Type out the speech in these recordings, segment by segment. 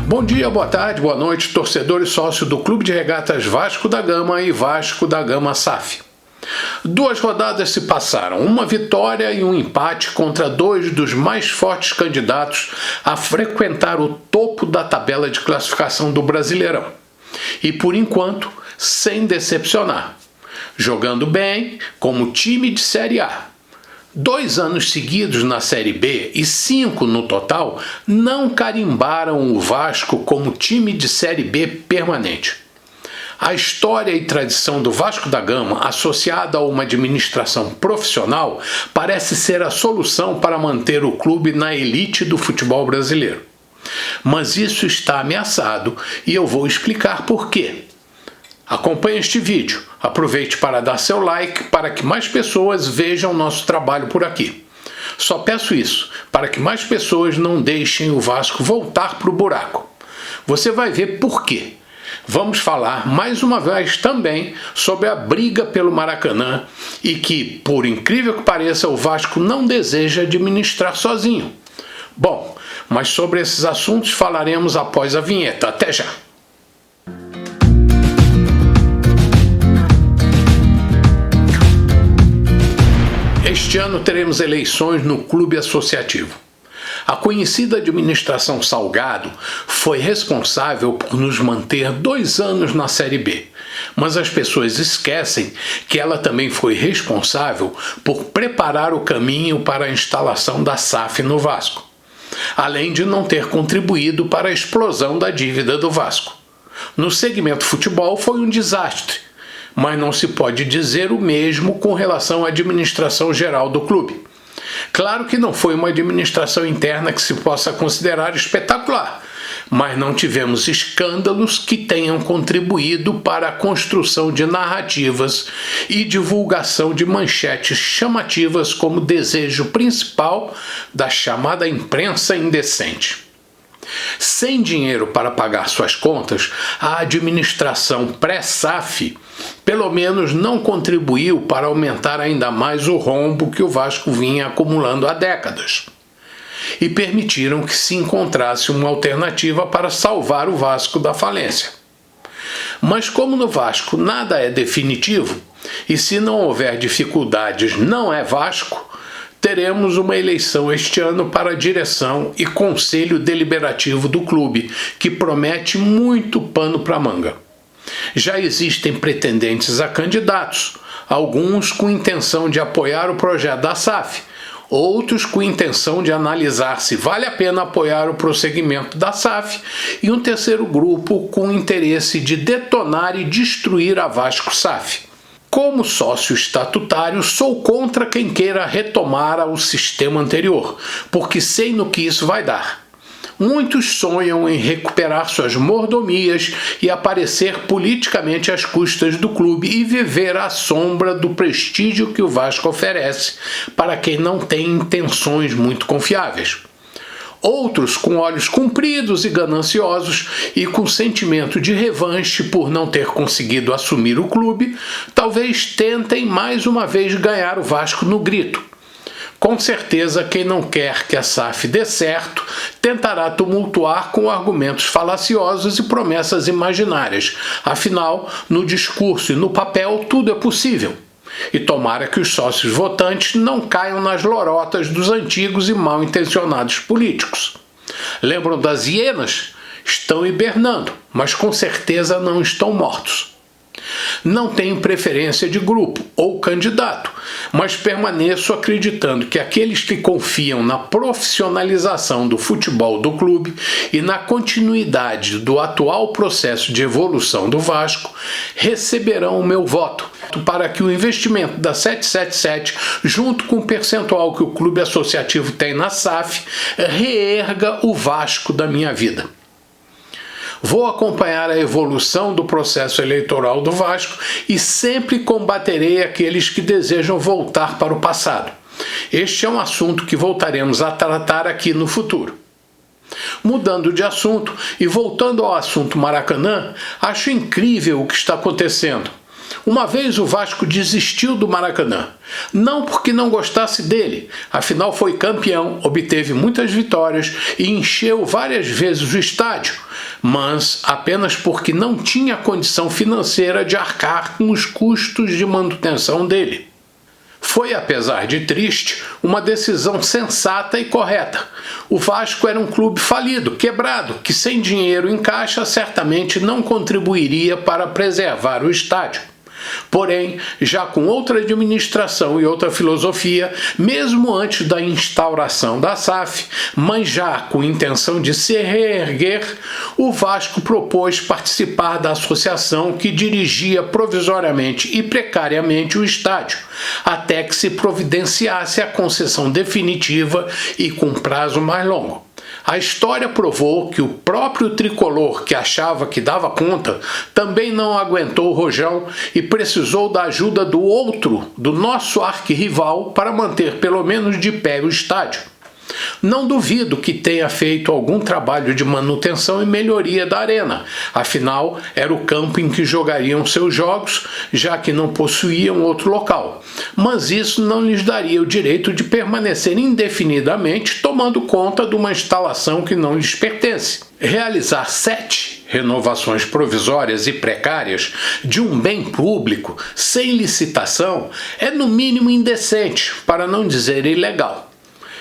Bom dia, boa tarde, boa noite, torcedor e sócio do Clube de Regatas Vasco da Gama e Vasco da Gama SAF. 2 rodadas se passaram, uma vitória e um empate contra 2 dos mais fortes candidatos a frequentar o topo da tabela de classificação do Brasileirão. E por enquanto, sem decepcionar. Jogando bem, como time de Série A. 2 anos seguidos na Série B e 5 no total não carimbaram o Vasco como time de Série B permanente. A história e tradição do Vasco da Gama, associada a uma administração profissional, parece ser a solução para manter o clube na elite do futebol brasileiro. Mas isso está ameaçado e eu vou explicar por quê. Acompanhe este vídeo, aproveite para dar seu like para que mais pessoas vejam nosso trabalho por aqui. Só peço isso, para que mais pessoas não deixem o Vasco voltar para o buraco. Você vai ver por quê. Vamos falar mais uma vez também sobre a briga pelo Maracanã e que, por incrível que pareça, o Vasco não deseja administrar sozinho. Bom, mas sobre esses assuntos falaremos após a vinheta. Até já! Este ano teremos eleições no Clube Associativo. A conhecida administração Salgado foi responsável por nos manter 2 anos na Série B, mas as pessoas esquecem que ela também foi responsável por preparar o caminho para a instalação da SAF no Vasco, além de não ter contribuído para a explosão da dívida do Vasco. No segmento futebol foi um desastre, mas não se pode dizer o mesmo com relação à administração geral do clube. Claro que não foi uma administração interna que se possa considerar espetacular, mas não tivemos escândalos que tenham contribuído para a construção de narrativas e divulgação de manchetes chamativas como desejo principal da chamada imprensa indecente. Sem dinheiro para pagar suas contas, a administração pré-SAF pelo menos não contribuiu para aumentar ainda mais o rombo que o Vasco vinha acumulando há décadas. E permitiram que se encontrasse uma alternativa para salvar o Vasco da falência. Mas como no Vasco nada é definitivo, e se não houver dificuldades não é Vasco, teremos uma eleição este ano para a direção e conselho deliberativo do clube, que promete muito pano para manga. Já existem pretendentes a candidatos, alguns com intenção de apoiar o projeto da SAF, outros com intenção de analisar se vale a pena apoiar o prosseguimento da SAF e um terceiro grupo com interesse de detonar e destruir a Vasco SAF. Como sócio estatutário, sou contra quem queira retomar o sistema anterior, porque sei no que isso vai dar. Muitos sonham em recuperar suas mordomias e aparecer politicamente às custas do clube e viver à sombra do prestígio que o Vasco oferece para quem não tem intenções muito confiáveis. Outros com olhos compridos e gananciosos e com sentimento de revanche por não ter conseguido assumir o clube, talvez tentem mais uma vez ganhar o Vasco no grito. Com certeza, quem não quer que a SAF dê certo tentará tumultuar com argumentos falaciosos e promessas imaginárias. Afinal, no discurso e no papel tudo é possível. E tomara que os sócios votantes não caiam nas lorotas dos antigos e mal intencionados políticos. Lembram das hienas? Estão hibernando, mas com certeza não estão mortos. Não tenho preferência de grupo ou candidato, mas permaneço acreditando que aqueles que confiam na profissionalização do futebol do clube e na continuidade do atual processo de evolução do Vasco receberão o meu voto para que o investimento da 777, junto com o percentual que o clube associativo tem na SAF, reerga o Vasco da minha vida. Vou acompanhar a evolução do processo eleitoral do Vasco e sempre combaterei aqueles que desejam voltar para o passado. Este é um assunto que voltaremos a tratar aqui no futuro. Mudando de assunto e voltando ao assunto Maracanã, acho incrível o que está acontecendo. Uma vez o Vasco desistiu do Maracanã, não porque não gostasse dele, afinal foi campeão, obteve muitas vitórias e encheu várias vezes o estádio, mas apenas porque não tinha condição financeira de arcar com os custos de manutenção dele. Foi, apesar de triste, uma decisão sensata e correta. O Vasco era um clube falido, quebrado, que sem dinheiro em caixa certamente não contribuiria para preservar o estádio. Porém, já com outra administração e outra filosofia, mesmo antes da instauração da SAF, mas já com intenção de se reerguer, o Vasco propôs participar da associação que dirigia provisoriamente e precariamente o estádio, até que se providenciasse a concessão definitiva e com prazo mais longo. A história provou que o próprio tricolor, que achava que dava conta, também não aguentou o rojão e precisou da ajuda do outro, do nosso arquirrival, para manter pelo menos de pé o estádio. Não duvido que tenha feito algum trabalho de manutenção e melhoria da arena, afinal era o campo em que jogariam seus jogos, já que não possuíam outro local. Mas isso não lhes daria o direito de permanecer indefinidamente tomando conta de uma instalação que não lhes pertence. Realizar 7 renovações provisórias e precárias de um bem público sem licitação é no mínimo indecente, para não dizer ilegal.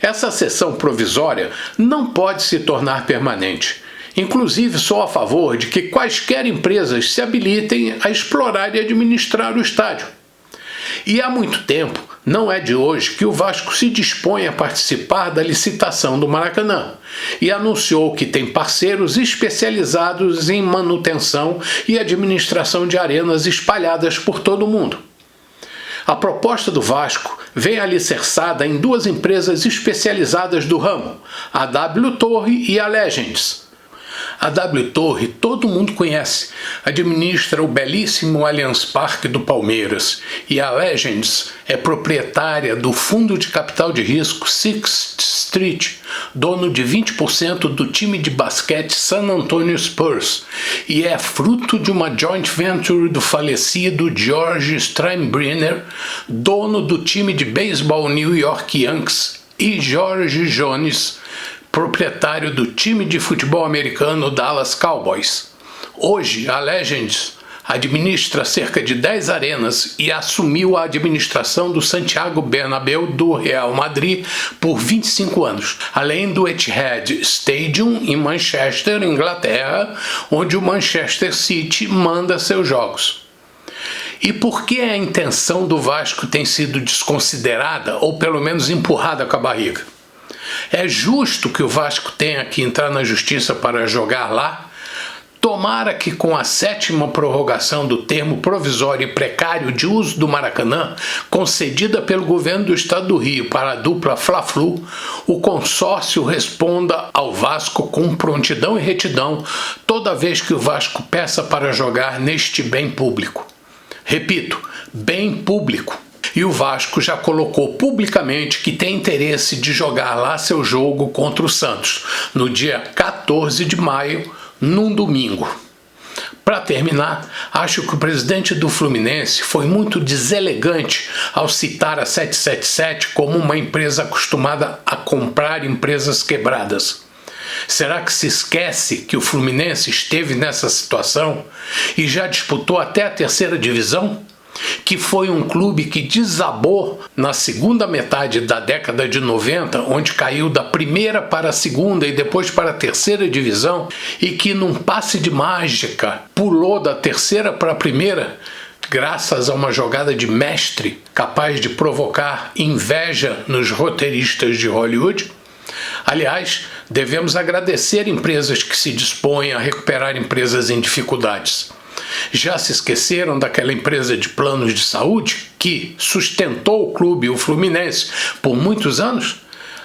Essa cessão provisória não pode se tornar permanente. Inclusive, sou a favor de que quaisquer empresas se habilitem a explorar e administrar o estádio. E há muito tempo, não é de hoje, que o Vasco se dispõe a participar da licitação do Maracanã e anunciou que tem parceiros especializados em manutenção e administração de arenas espalhadas por todo o mundo. A proposta do Vasco vem alicerçada em 2 empresas especializadas do ramo, a W Torre e a Legends. A W Torre todo mundo conhece, administra o belíssimo Allianz Parque do Palmeiras, e a Legends é proprietária do fundo de capital de risco Sixth Street, dono de 20% do time de basquete San Antonio Spurs, e é fruto de uma joint venture do falecido George Steinbrenner, dono do time de beisebol New York Yankees, e George Jones, proprietário do time de futebol americano Dallas Cowboys. Hoje, a Legends administra cerca de 10 arenas e assumiu a administração do Santiago Bernabéu do Real Madrid por 25 anos, além do Etihad Stadium em Manchester, Inglaterra, onde o Manchester City manda seus jogos. E por que a intenção do Vasco tem sido desconsiderada ou pelo menos empurrada com a barriga? É justo que o Vasco tenha que entrar na justiça para jogar lá? Tomara que com a 7ª prorrogação do termo provisório e precário de uso do Maracanã, concedida pelo governo do estado do Rio para a dupla Fla-Flu, o consórcio responda ao Vasco com prontidão e retidão toda vez que o Vasco peça para jogar neste bem público. Repito, bem público. E o Vasco já colocou publicamente que tem interesse de jogar lá seu jogo contra o Santos, no dia 14 de maio, num domingo. Para terminar, acho que o presidente do Fluminense foi muito deselegante ao citar a 777 como uma empresa acostumada a comprar empresas quebradas. Será que se esquece que o Fluminense esteve nessa situação e já disputou até a 3ª divisão? Que foi um clube que desabou na segunda metade da década de 90, onde caiu da 1ª para a 2ª e depois para a 3ª divisão, e que num passe de mágica pulou da 3ª para a 1ª, graças a uma jogada de mestre capaz de provocar inveja nos roteiristas de Hollywood? Aliás, devemos agradecer empresas que se dispõem a recuperar empresas em dificuldades. Já se esqueceram daquela empresa de planos de saúde que sustentou o clube, o Fluminense, por muitos anos?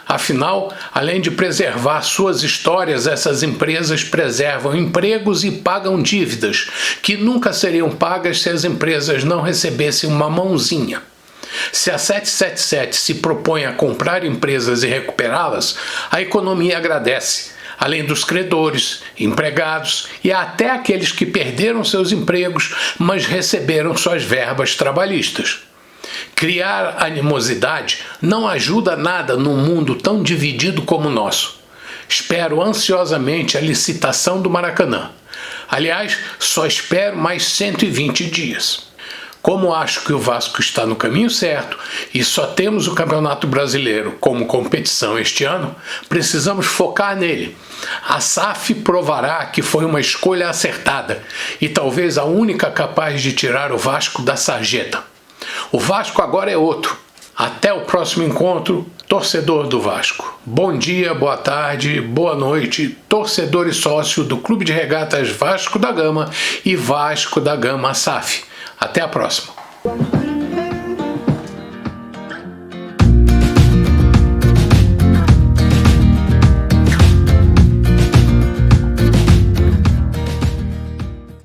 Afinal, além de preservar suas histórias, essas empresas preservam empregos e pagam dívidas, que nunca seriam pagas se as empresas não recebessem uma mãozinha. Se a 777 se propõe a comprar empresas e recuperá-las, a economia agradece. além dos credores, empregados e até aqueles que perderam seus empregos, mas receberam suas verbas trabalhistas. Criar animosidade não ajuda nada num mundo tão dividido como o nosso. Espero ansiosamente a licitação do Maracanã. Aliás, só espero mais 120 dias. Como acho que o Vasco está no caminho certo e só temos o Campeonato Brasileiro como competição este ano, precisamos focar nele. A SAF provará que foi uma escolha acertada e talvez a única capaz de tirar o Vasco da sarjeta. O Vasco agora é outro. Até o próximo encontro, torcedor do Vasco. Bom dia, boa tarde, boa noite, torcedor e sócio do Clube de Regatas Vasco da Gama e Vasco da Gama SAF. Até a próxima.